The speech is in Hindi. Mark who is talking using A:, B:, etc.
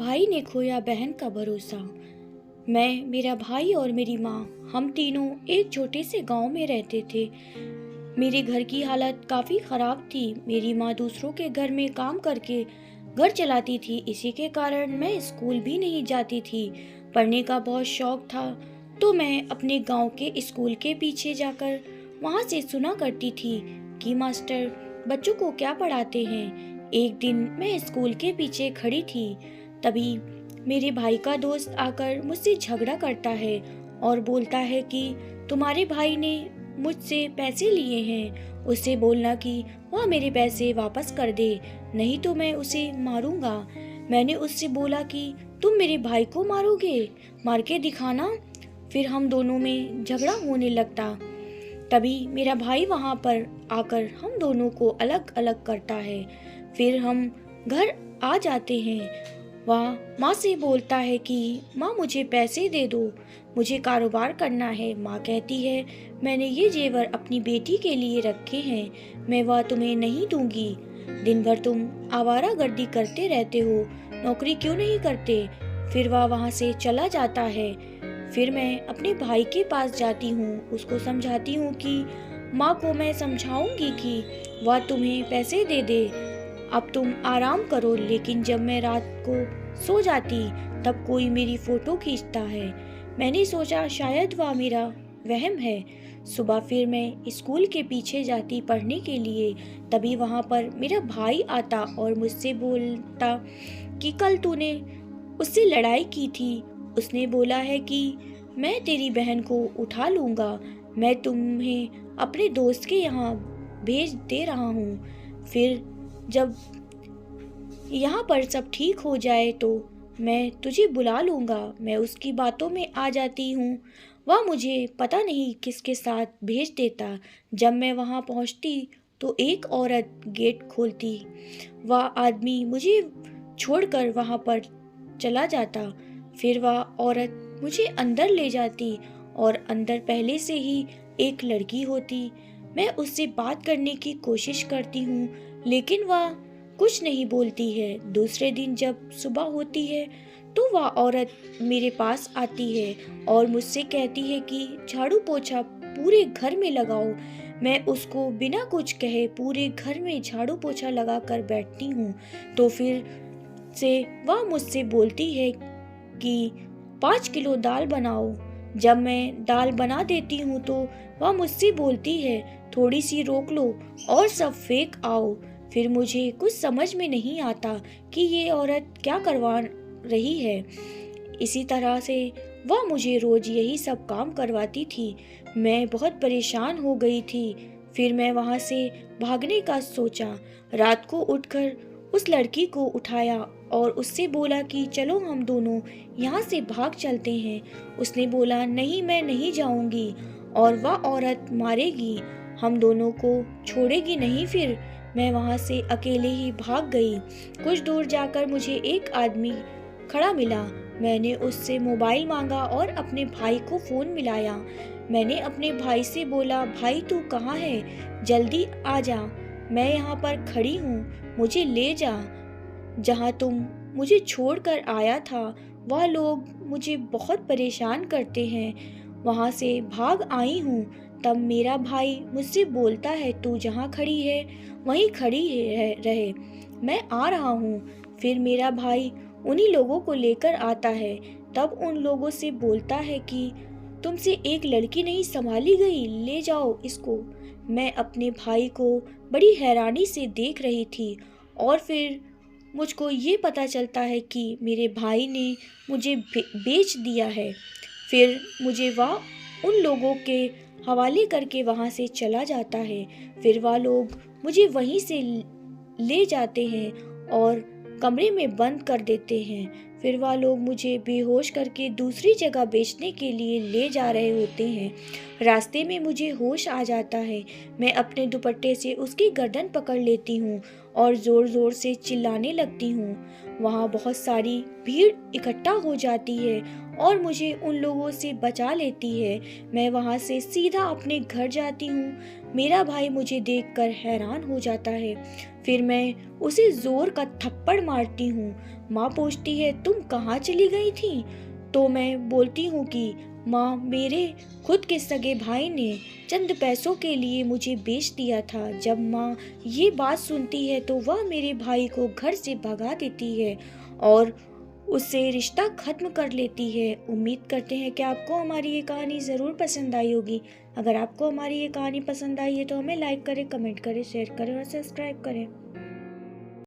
A: भाई ने खोया बहन का भरोसा। मैं, मेरा भाई और मेरी माँ, हम तीनों एक छोटे से गांव में रहते थे। मेरे घर की हालत काफ़ी ख़राब थी। मेरी माँ दूसरों के घर में काम करके घर चलाती थी। इसी के कारण मैं स्कूल भी नहीं जाती थी। पढ़ने का बहुत शौक था तो मैं अपने गांव के स्कूल के पीछे जाकर वहाँ से सुना करती थी कि मास्टर बच्चों को क्या पढ़ाते हैं। एक दिन मैं स्कूल के पीछे खड़ी थी, तभी मेरे भाई का दोस्त आकर मुझसे झगड़ा करता है और बोलता है कि तुम्हारे भाई ने मुझसे पैसे लिए हैं, उससे बोलना कि वह मेरे पैसे वापस कर दे, नहीं तो मैं उसे मारूंगा। मैंने उससे बोला कि तुम मेरे भाई को मारोगे, मार के दिखाना। फिर हम दोनों में झगड़ा होने लगता। तभी मेरा भाई वहाँ पर आकर हम दोनों को अलग अलग करता है। फिर हम घर आ जाते हैं। वह माँ से बोलता है कि माँ मुझे पैसे दे दो, मुझे कारोबार करना है। माँ कहती है मैंने ये जेवर अपनी बेटी के लिए रखे हैं, मैं वह तुम्हें नहीं दूंगी। दिन भर तुम आवारागर्दी करते रहते हो, नौकरी क्यों नहीं करते। फिर वह वहाँ से चला जाता है। फिर मैं अपने भाई के पास जाती हूँ, उसको समझाती हूँ कि माँ को मैं समझाऊंगी कि वह तुम्हें पैसे दे दे, अब तुम आराम करो। लेकिन जब मैं रात को सो जाती तब कोई मेरी फोटो खींचता है। मैंने सोचा शायद वह मेरा वहम है। सुबह फिर मैं स्कूल के पीछे जाती पढ़ने के लिए। तभी वहाँ पर मेरा भाई आता और मुझसे बोलता कि कल तूने उससे लड़ाई की थी, उसने बोला है कि मैं तेरी बहन को उठा लूँगा, मैं तुम्हें अपने दोस्त के यहाँ भेज दे रहा हूँ। फिर जब यहाँ पर सब ठीक हो जाए तो मैं तुझे बुला लूँगा। मैं उसकी बातों में आ जाती हूँ। वह मुझे पता नहीं किसके साथ भेज देता। जब मैं वहाँ पहुँचती तो एक औरत गेट खोलती। वह आदमी मुझे छोड़कर वहाँ पर चला जाता। फिर वह औरत मुझे अंदर ले जाती और अंदर पहले से ही एक लड़की होती। मैं उससे बात करने की कोशिश करती हूँ लेकिन वह कुछ नहीं बोलती है। दूसरे दिन जब सुबह होती है तो वह औरत मेरे पास आती है और मुझसे कहती है कि झाड़ू पोछा पूरे घर में लगाओ। मैं उसको बिना कुछ कहे पूरे घर में झाड़ू पोछा लगा कर बैठती हूँ। तो फिर से वह मुझसे बोलती है कि 5 किलो दाल बनाओ। जब मैं दाल बना देती हूँ तो वह मुझसे बोलती है थोड़ी सी रोक लो और सब फेंक आओ। फिर मुझे कुछ समझ में नहीं आता कि ये औरत क्या करवा रही है। इसी तरह से वह मुझे रोज यही सब काम करवाती थी। मैं बहुत परेशान हो गई थी। फिर मैं वहाँ से भागने का सोचा। रात को उठकर उस लड़की को उठाया और उससे बोला कि चलो हम दोनों यहाँ से भाग चलते हैं। उसने बोला नहीं, मैं नहीं जाऊँगी और वह औरत मारेगी, हम दोनों को छोड़ेगी नहीं। फिर मैं वहाँ से अकेले ही भाग गई। कुछ दूर जाकर मुझे एक आदमी खड़ा मिला। मैंने उससे मोबाइल मांगा और अपने भाई को फ़ोन मिलाया। मैंने अपने भाई से बोला भाई तू कहाँ है, जल्दी आ जा, मैं यहाँ पर खड़ी हूँ, मुझे ले जा। जहाँ तुम मुझे छोड़कर आया था वह लोग मुझे बहुत परेशान करते हैं, वहाँ से भाग आई हूँ। तब मेरा भाई मुझसे बोलता है तू जहाँ खड़ी है वहीं खड़ी रहे, मैं आ रहा हूँ। फिर मेरा भाई उन्हीं लोगों को लेकर आता है। तब उन लोगों से बोलता है कि तुमसे एक लड़की नहीं संभाली गई, ले जाओ इसको। मैं अपने भाई को बड़ी हैरानी से देख रही थी और फिर मुझको ये पता चलता है कि मेरे भाई ने मुझे बेच दिया है। फिर मुझे वह उन लोगों के हवाले करके वहाँ से चला जाता है। फिर वह लोग मुझे वहीं से ले जाते हैं और कमरे में बंद कर देते हैं। फिर वह लोग मुझे बेहोश करके दूसरी जगह बेचने के लिए ले जा रहे होते हैं। रास्ते में मुझे होश आ जाता है। मैं अपने दुपट्टे से उसकी गर्दन पकड़ लेती हूँ और ज़ोर ज़ोर से चिल्लाने लगती हूँ। वहाँ बहुत सारी भीड़ इकट्ठा हो जाती है और मुझे उन लोगों से बचा लेती है। मैं वहाँ से सीधा अपने घर जाती हूँ। मेरा भाई मुझे देखकर हैरान हो जाता है। फिर मैं उसे जोर का थप्पड़ मारती हूँ। माँ पूछती है तुम कहाँ चली गई थी? तो मैं बोलती हूँ कि माँ, मेरे खुद के सगे भाई ने चंद पैसों के लिए मुझे बेच दिया था। जब माँ ये बात सुनती है तो वह मेरे भाई को घर से भगा देती है और उससे रिश्ता ख़त्म कर लेती है। उम्मीद करते हैं कि आपको हमारी ये कहानी ज़रूर पसंद आई होगी। अगर आपको हमारी ये कहानी पसंद आई है तो हमें लाइक करें, कमेंट करें, शेयर करें और सब्सक्राइब करें।